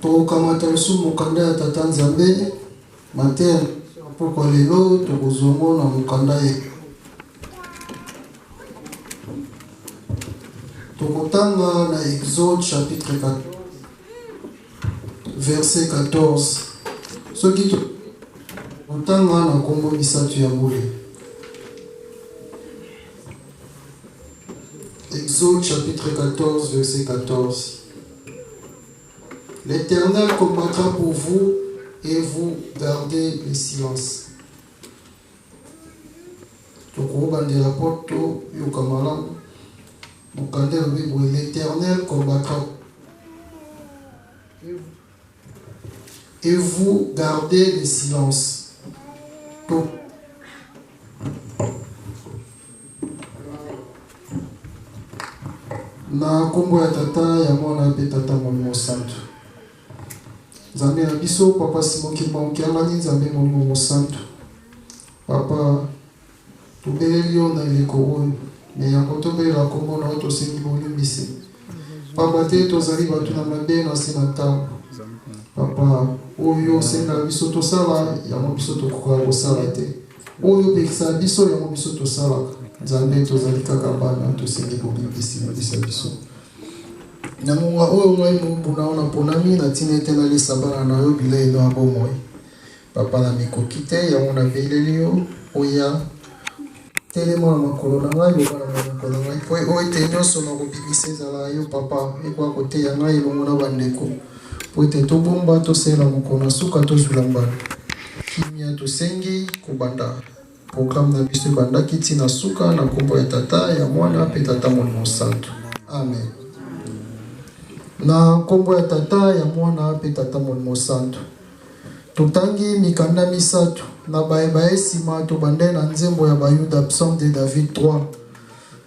tokamata su mukanda ya tata Nzambe mater pokwa lelo tokozongo na mukanda ye tokotanga na Exode chapitre 4 verset 14 soki tokotanga na kombo misatu ya bule. Exode chapitre 14 verset 14. L'Éternel combattra pour vous et vous gardez le silence. L'Éternel combattra et vous gardez le silence. Na kombo ya tata ya mwana pe tata Molimo Santo. Nzambe na biso papa simoki mwankialani Nzambe Molimo Santo. Papa tubelelio na ileko oyo me yango tobelela kombo na oto sengi bolimbisi. Papa te tozali batu na mabe na sina ntango. Papa oyo senga biso tosala yango biso tokoka kosala te. Oyo pekisa biso yango biso tosalaka. Nzambe tozali kaka bana tosengi bolimbisi na biso. Na munga oyo mwai mbuna ona ponami na tine tena li sabana na yo bilei no abo moi. Papa na mikokite ya ona belelio oya telemo na makolo na ngai yo bana makolo na ngai po oyo te nyonso na kobibisa zala yo papa ekwa kote ya ngai longo na bandeko po te to bomba to sela mokona suka to zulamba kimia to sengi kubanda programme na biso banda kiti na suka na kombo ya tata ya mwana pe tata Molimo Santo. Amen. Na kombo ya tata ya mwana pe tata Molimo Santo. Tutangi mikanda misatu na bae sima to bande na nzembo ya bayuda psaume de David 3.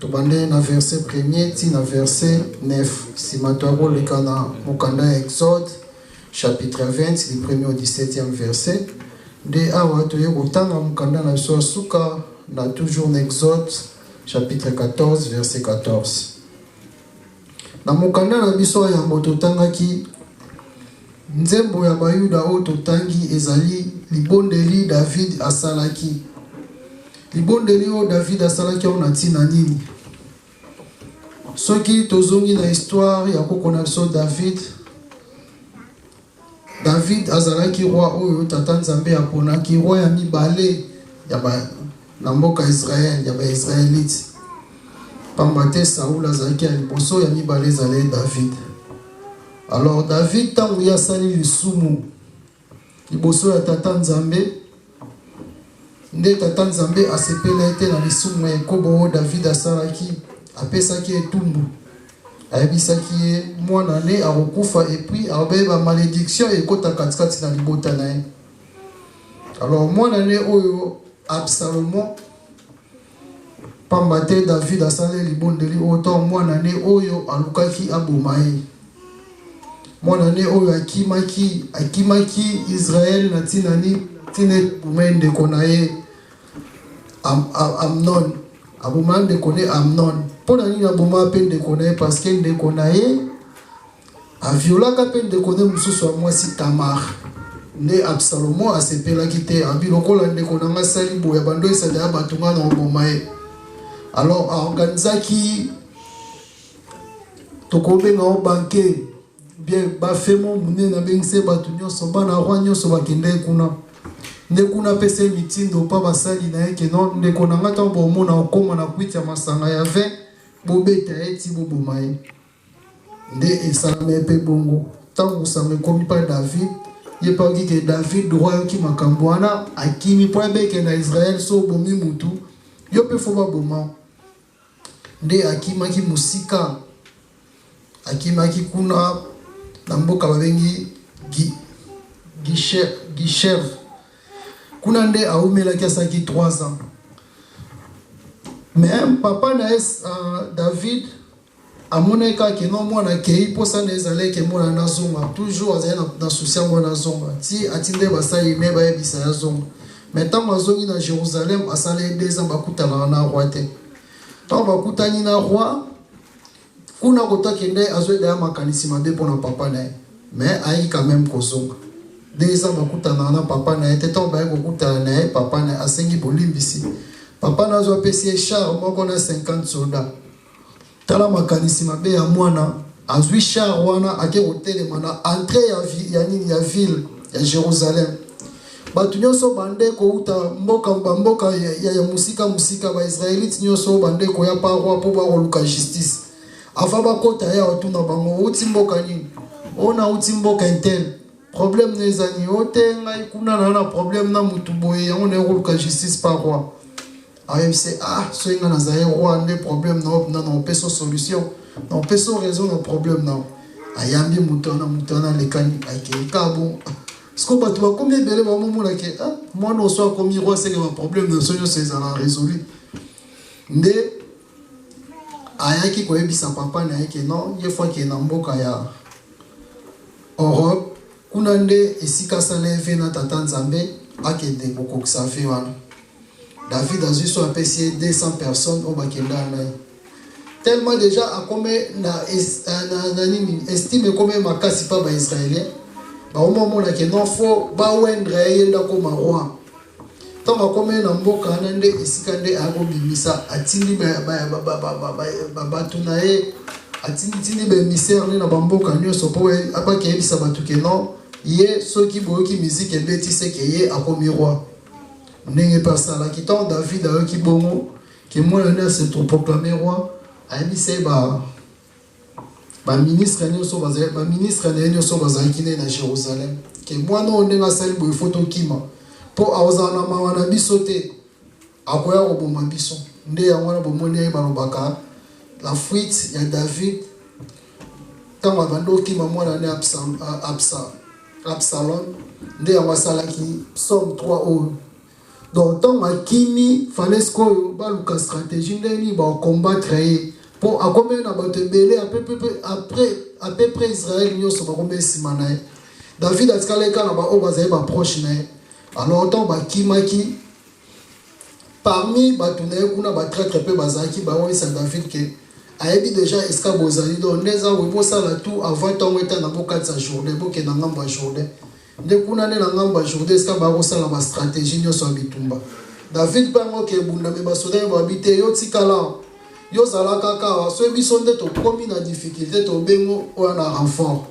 To bande na verset 1er ti na verset 9. Sima to aboleka na mokanda ya Exode chapitre 20 du 1er au 17e verset. De awa to ye kotanga mokanda na biso suka na toujours na Exode chapitre 14 verset 14. Na mokanda na biso ya moto tangaki nzembo ya bayuda o totangi ezali libondeli David asalaki. Libondeli o David asalaki on atina nini? Soki tozongi na histoire ya kokona biso David azalaki roi oyo tata Nzambe aponaki roi ya mibale ya na mboka Israël ya ba Israélite. Pambate Saoul azalaki ya liboso ya mibale ezali David. Alors David tangu ya sali lisumu liboso ya tata Nzambe nde tata Nzambe asepela ete na lisumu ya kobo David asalaki apesaki etumbu ayebisaki ye mwana ne akokufa et puis abeba malédiction ekota katikati na libota na ye. Alors mwana ne oyo Absalomo pambate David asale libondeli oto mwana ne oyo alukaki aboma ye. Mwana ne oyo akimaki Israël na tinani tine bumende konaye Amnon abumande kone Amnon pona nini abuma pe de konaye parce que de konaye aviolaka pe de konaye mususu mwasi Tamar ne Absalomo asepela kite abilokola de konanga sali boya bando esali abatunga na obomaye. Alors organizaki tokobenga o banquet bien bafemo mune na bengise batu nyonso bana roi nyonso bakende kuna nde kuna pese mitindo pa basali na yeke non nde konanga ta bomona okoma na kwiti ya masanga ya 20 bobeta eti bobomaye nde esame pe bongo tangu same komi pa David ye pa ke David roi ki makambo wana akimi po beke na Israël so bomi mutu yo pe fo ba boma nde akimaki musika akimaki kuna na mboka babengi Gisher kuna nde aumelaki asaki 3 ans. Mais papa na David amoneka ke no mwana kei posa na ezaleke mwana na zonga toujours azali na souci mwana zonga ti atinde basali ne ba yebisa ya zonga. Mais tant azongi na Jérusalem asale 2 ans bakutana na roi te. Tant bakutani na roi kuna kota kende azwe da makanisi mabe pona papa na ye. mais ayi quand même kozonga. 2 ans bakutana na papa na ete to ba kokutana na papa na asengi bolimbisi. Papa na zo pesi char moko na 50 soldats. Tala makanisi mabe ya mwana azwi char wana ake kotelema na entrée ya ville ya Jérusalem. Batu nyonso bande ko uta mboka ya musika ba Israélite nyonso bande ko ya paroi po ba koluka justice. Afa ba kota ya otuna bango uti mboka nini? Ona uti mboka intel. Problème nezani ote ngai kuna na problème na mutu boye on est koluka justice paroi. Aye c'est so inga na zaye roi ne problème non peso solution. Non peso raison no problème non. Ayambi mutana lekani ake kabo. Ce qu'on va te voir combien de belles moments là que moi non soit comme roi c'est que mon problème de soyo c'est ça résolu. Nde ayaki ko ebisa papa na yake non il faut que na mboka ya Europe kuna nde esika saleve na tata Nzambe akende boko kusafe wana. David a juste apprécié 200 personnes au bakenda na. Tellement déjà a combien na estime combien makasi pa ba israélien. Au moment là que non faut ba wendre yenda comme roi. Tant ba combien na mboka nande esika nde ago bimisa atindi ba tunae atindi be misère na bamboka nyoso po abaki ebisa batu ke non ye soki boyoki musique ebeti se ke ye akomi roi. Ndenge par ça là qui tant David a ki bongo que moi là c'est trop proclamé roi a ebisa ba ministre nyonso bazali ba ministre nyonso bazali kine na Jérusalem ke moi non ndenge sali boy photo kima po awzana mawana bisote akoya koboma biso nde yango na bomoni balobaka la fuite ya David tant abando kima mwana ne Absalom nde yango salaki Psaume 3 o donc tant makimi fallait sko baluka stratégie ndeni ba combattre pour à combien na bato belé à peu près Israël nyoso ba combien simanae David atikala kana ba o bazaye ba proche na alors tant ba kimaki parmi bato na kuna ba traître pe bazaki ba woni sa David ke ayebi déjà eska bozali donc neza webo sala tout avant tant eta na boka sa journée boke na ngamba journée de kuna ne na ngamba journée eska ba ko sala ba stratégie nyoso bitumba David bango ke bunda me ba soda ba bité yo tikala yo zala kaka so biso nde to komi na difficulté to bengo o na renfort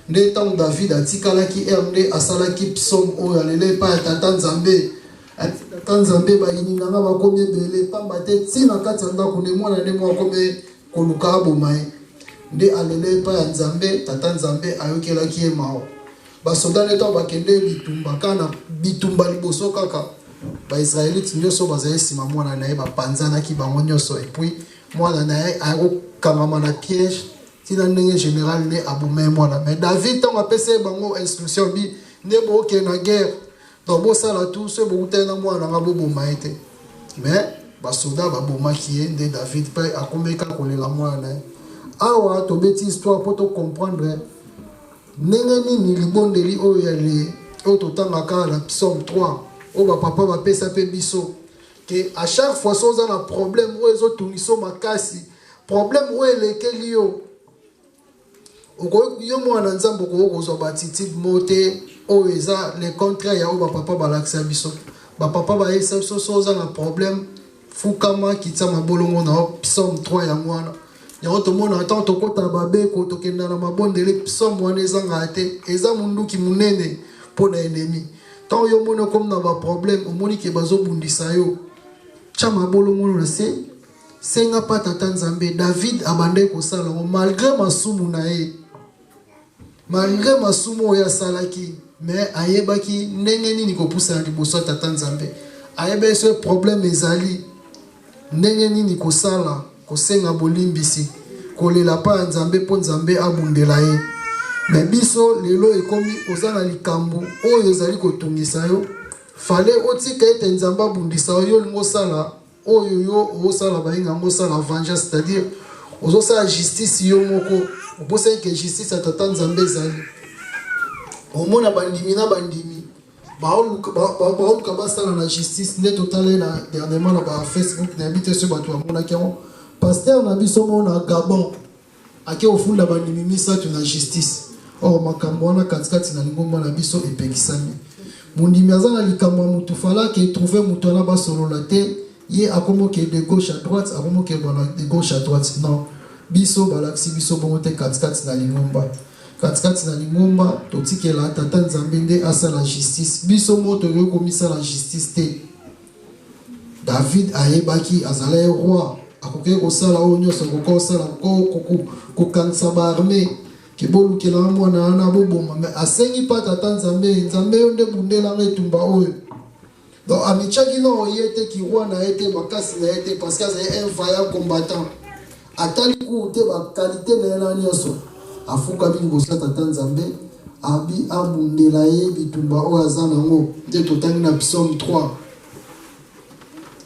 nde tant David atikala ki ernde asala ki psaume o ya lele pa tata Nzambe tata Nzambe ba yini nga ba komi belé pamba te tina kati ndako ne mwana ne mwa komi koluka bomai nde alele pa ya Nzambe tata Nzambe ayokela ki emao ba soda ne to ba kende bitumba kana bitumba liboso kaka ba Israélite nyoso bazali sima mwana na ye ba panzana ki bango nyoso et puis mwana na ye akokangama na piège tina ndenge général ne aboume mwana mais David tant apese bango instruction bi ne boke na guerre donc bosala tout ce bokutana mwana nga boboma ete mais basoda babomaki ye nde David mpe akomeka kolela mwana na ye awa tobeti histoire po tocomprendre ndenge nini libondeli oyo yale oyo totangaka na Psaume 3 oyo bapapa bapesa mpe biso que à chaque fois soza na problème oyo ezotungiso makasi problème oyo elekeli yo yo mwana Nzambe okozwa batitide mote oyo eza le contraire ya oyo bapapa balakisa biso bapapa bayesa biso soza na problème fukama kitsa mabolongo na Psaume 3 yango wana yango tomona ata tokota babeko tokenda na mabondele Psaume wana ezanga te eza munduki munene mpo na ennemi tant yo mona comme na ba problème omoni ke bazobundisa yo chama bolongo na senga pa tata Nzambe David abande ko sala malgré masumu na ye malgré masumu ya salaki mais ayebaki ndenge nini ko poussa liboso tata Nzambe ayebe ce problème ezali ndenge nini ko sala ko senga bolimbisi ko lela pa Nzambe po Nzambe abundela ye mais biso lelo ekomi ozana likambo oyo ezali ko tungisa yo fallait otika ete Nzambe abundisa yo lingo sala oyo yo osala bainga ngo sala vengeance c'est-à-dire ozosala justice yo moko obosa que justice atata Nzambe ezali omona bandimi na bandimi baoluka basala na justice nde totale na dernièrement na ba Facebook na bite so bato amonaki yango pasteur na biso mona Gabon ake ofunda bandimi misatu na justice or makambo wana katikati na lingomba na biso epekisami mundimi aza na likambo ya mutu fala ke trouver mutu wana basolola te ye akomoke de gauche à droite akomoke de gauche à droite non biso balakisi biso bongo te katikati na lingomba katikati na lingomba totikela tata nzambe nde asala justice biso mo toyoki komisala justice te David ayebaki azala ye roi akoki kosala oyo nyonso akoki kosala kokangisa baarme ke bolukela mwana wana boboma me asengi mpa tata nzambe yo nde bundelanga etumba oyo donc amichaki na oye te ki roi na ye te makasi na ye te parce que azali un vaillant combattant atali cour te bakalite na ye na nyonso afukami liboso ya tata nzambe abi abundela ye bitumba oyo aza nango nde totangi na psaume 3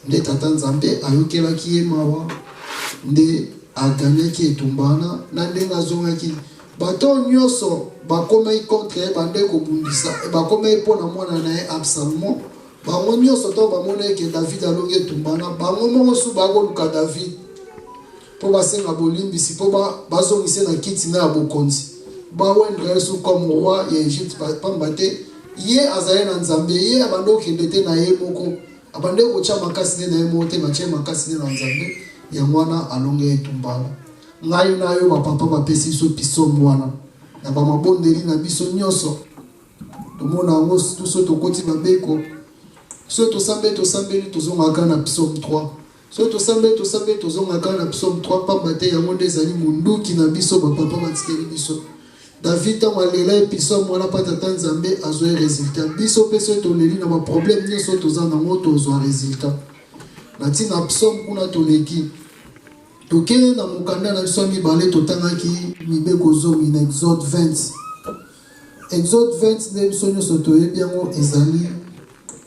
nde tata nzambe ayokelaki ye mawa nde aganyaki etumba wana na ndenge azongaki bato nyonso bakomai contre ye bande kobundisa bakomai mpo na mwana na ye Absalom bango nyonso to bamona eke David alongi etumba wana bango moko su bakoluka David mpo basenga bolimbisi mpo bazongise na kiti na ya bokonzi bawendre su comme roi ya Egypte pamba te ye azali na nzambe ye abande okende te na ye moko abande kotia makasi nde na ye moko te batie makasi nde na nzambe yango wana alongi etumba wana ngai na yo bapapa bapesi biso psaume wana na bamabondeli na biso nyonso tomona yango tuso tokoti babeko so tosambeli tozongaka na psaume 3 so tosambeli tozongaka na psaume 3 pamba te yango nde ezali munduki na biso bapapa batikeli biso David ntango alela psaume wana mpa tata nzambe azwa resultat biso mpe so toleli na baproblème nyonso toza nango tozwa resultat na ntina psaume kuna toleki tokende na mokanda na biso ya mibale totangaki mibeko zomi na exode 20 nde biso nyonso toyebi yango ezali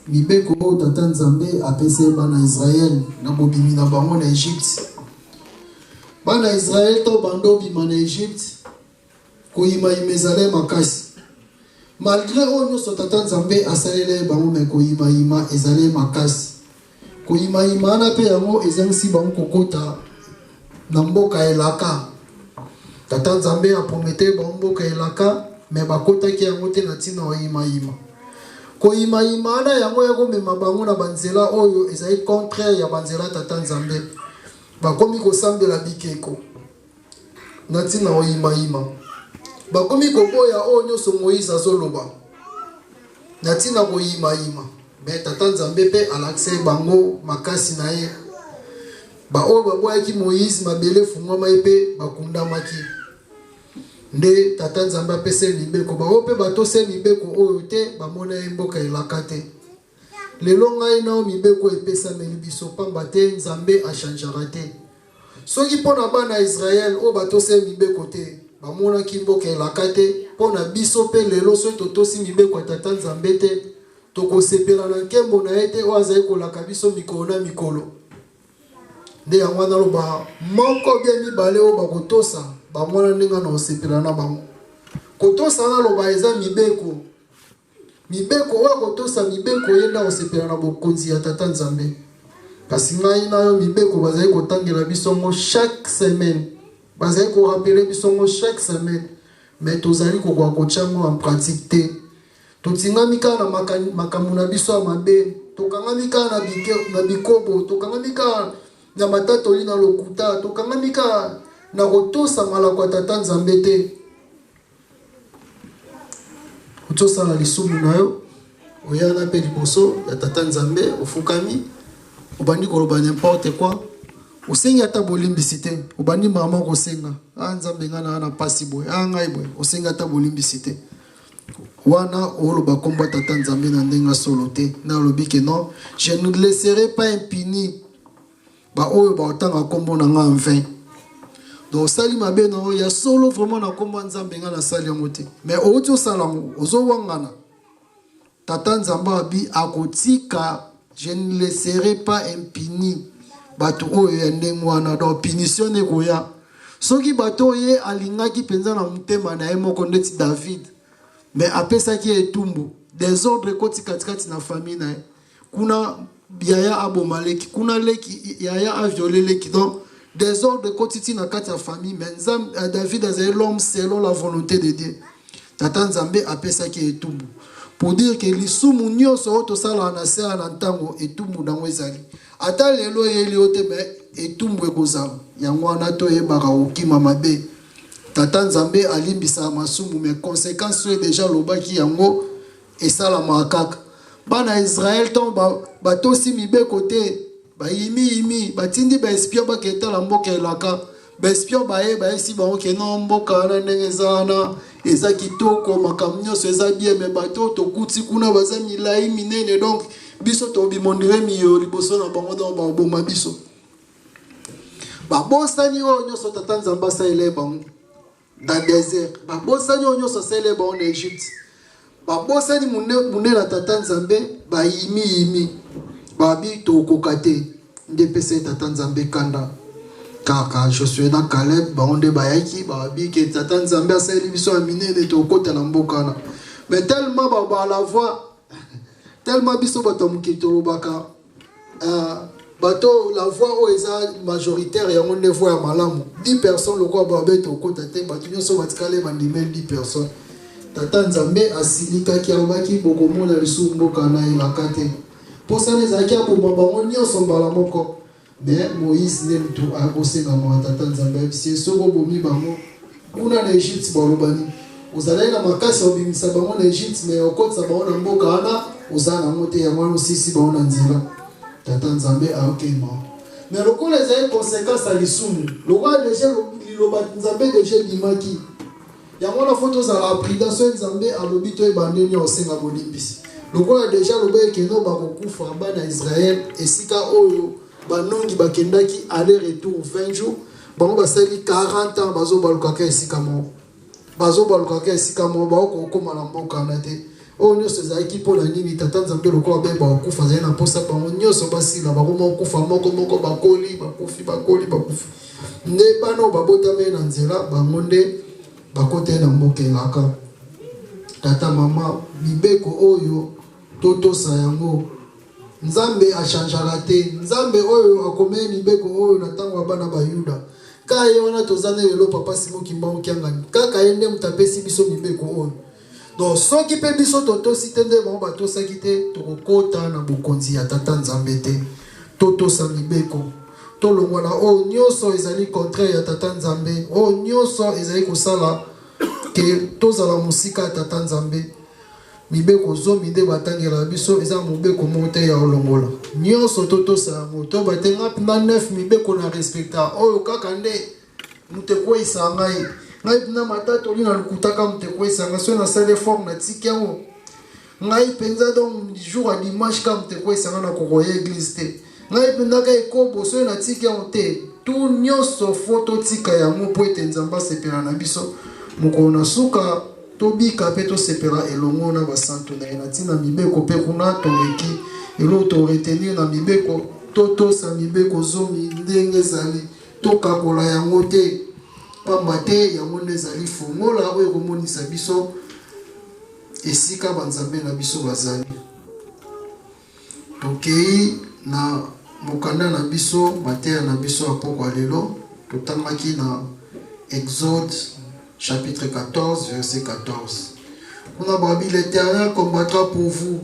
mibeko oyo tata nzambe apesa ye bana Israel na bobimi na bango na Egypte bana Israel to bando obima na Egypte koyimayima ezali makasi malgré oyo nyonso tata nzambe asaleli bango me koyimayima ezali makasi koyimayima wana mpe yango ezangisi bango kokota na mboka elaka tata nzambe apromete bango mboka elaka me bakotaki yango te na ntina oyimayima koyimayima wana yango ya komema bango na banzela oyo ezali contraire ya banzela tata nzambe bakomi kosambela bikeko na ntina oyimayima bakomi koboya oyo nyonso Moïse azoloba na ntina koyimayima me tata nzambe mpe alakise bango makasi na ye oyo baboyaki Moïse mabele fungwama ye mpe bakundamaki nde tata nzambe apesa mibeko baoyo mpe batose mibeko oyo te bamona ye mboka elaka te lelo ngai nao mibeko epesameli biso pamba te nzambe achangeara te soki mpo na bana Israel oyo batose mibeko te bamonaki mboka elaka te mpo na biso mpe lelo soki totosi mibeko ya tata nzambe te tokosepela na nkembo na ye te oyo azali kolaka biso mikolo na mikolo nde yango wana loba moko bia mibale oyo bakotosa bamona ndenge na osepela na bango kotosa na loba eza mibeko oyo akotosa mibeko ye nda osepela na bokonzi ya tata nzambe kasi ngai na yo mibeko bazali kotangela biso ngo chaque semaine bazali korapele biso ngo chaque semaine me tozali kokoka kotia ngo en pratique te totingami kaka na makambo na biso ya mabe tokangami kaka na bikobo tokangami kaka na matatoli na lokuta tokangami kaka na kotosa malako ya tata nzambe te otosala lisumu na yo oyana mpe liboso ya tata nzambe ofukami obandi koloba n'importe quoi osengi ata bolimbisi te obandi mama kosenga nzambe nga na pasi boye ngai boye osengi ata bolimbisi te wana oloba kombo tata nzambe na ndenga solo te na lobi ke non je ne laisserai pas impuni oyo baotanga kombo na nga en vain donc osali mabe na oyo ya solo vraiment na kombo nzambe nga nasali yango te mais outi osala yango ozowangana tata nzambe abi akotika je ne laisserai pas impuni bato oyo ya ndenge wana donc punition ekoya soki bato oyo alingaki mpenza na motema na ye moko ndeti David mais apesaki etumbu désordre ekoti katikati na famille na ye kuna yaya aboma leki kuna leki yaya aviole leki donc désordre ekoti ti na kati ya famille mais David azali l'homme selon la volonté de Dieu Tata Nzambe apesaki etumbu. Pour dire que lisumu nyonso to sala na sera na ntango etumbu nango ezali. Ata lelo yeli ote be etumbu ekozala. Yango wana to yebaka okima mabe. Tata Nzambe alimbisa masumu mais conséquences sont déjà lobaki yango esala makaka. Bana Israël ton bato si mibe côté ba yimi batindi ba espion ba keta la mboka elaka. Ba espion ba si ba oke no mboka na ndengezana eza kitoko makamnyo so eza bien mais bato to kuti kuna baza milai minene donc biso to bimondire miyo liboso na bango dans ba boma biso. Ba bosani o nyoso Tata Nzambe sa ele bango dans le désert. Ba bosani o nyoso sa ele bango en Égypte. Ba bosani mune la Tata Nzambe ba yimi ba bi to kokate ndepese Tata Nzambe kanda. Kaka Josué na Caleb ba onde bayaki ba bi ke Tata Nzambe asali biso amine de to kota na mbokana. Mais tellement ba la voix tellement biso batom kitolo baka bato la voix o eza majoritaire ya onde voix ya malamu 10 personnes le quoi ba beto kota te bato nyonso batikale bandimel 10 personnes. Tata Nzambe asilika ki alobaki bokomona lisu mbokana elakate. Pour ça les akia pour bango nyonso mbala moko. Mais Moïse n'est tout à bosser dans mon Tata Nzambe. C'est ce qu'on bomi bango. On a l'Égypte balobani. Vous allez na makasi obimisa bango en Égypte mais au côté ça bango na mboka ana ozana moté ya mwana sisi bango na nzela. Tata Nzambe a okema. Mais le coup les a conséquences à l'isumu. Le roi déjà liloba Nzambe déjà dimaki. Ya mwana photo za la prudence Nzambe a lobito e bandeni osenga bolimbisi. Le roi déjà lobe ke no bakokufa bana Israël esika oyo banongi bakendaki aller-retour 20 jours bango basali 40 ans bazo balukaka esika mo bako koma na mboka na te o nyonso ezalaki mpo na nini Tata Nzambe lokola be bakufa zali na mposa bango nyonso basila bakoma kufa moko bakoli bakufi nde bana babotame na nzela bango nde bakote na mboka elaka. Tata mama mibeko oyo totosa yango Nzambe achangeala te. Nzambe oyo akomeye mibeko oyo na tango bana ba Yuda. Ka ye wana tozane lelo papa Simon Kimbangu kiangani. Kaka yende mutapesi biso mibeko oyo. Donc soki pe biso totosi te nde bango batosaki te tokokota na bokonzi ya Tata Nzambe te. Totosa mibeko. Tolongwana oyo nyonso ezali contraire ya Tata Nzambe. Oyo nyonso ezali kosala ke tozala musika ya Tata Nzambe. Mibeko zomi nde batangela biso eza mobeko monte ya olongola nyonso totosa moto batenga pina 9 mibeko na respecta oyo kaka nde muteko isangai ngai pina matatu lina lukutaka muteko isanga so na salle forme na tikiango ngai penza donc jour à dimanche ka muteko isanga na kokoye église te ngai pina ka ekobo so na tikiango te tout nyonso photo tika ya mo po ete Nzamba sepela na biso mukona suka tobika pe to sepela elongo na basanto na enatina mibeko pe kuna toreki elo to retenir na mibeko toto sa mibeko zomi ndenge zali to kakola yango te pamba te yango nezali fongola oyo komonisa biso esika banzambe na biso bazali tokei na mokanda na biso mateya na biso apoko lelo totamaki na Exode chapitre 14, verset 14. On a dit l'Éternel combattra pour vous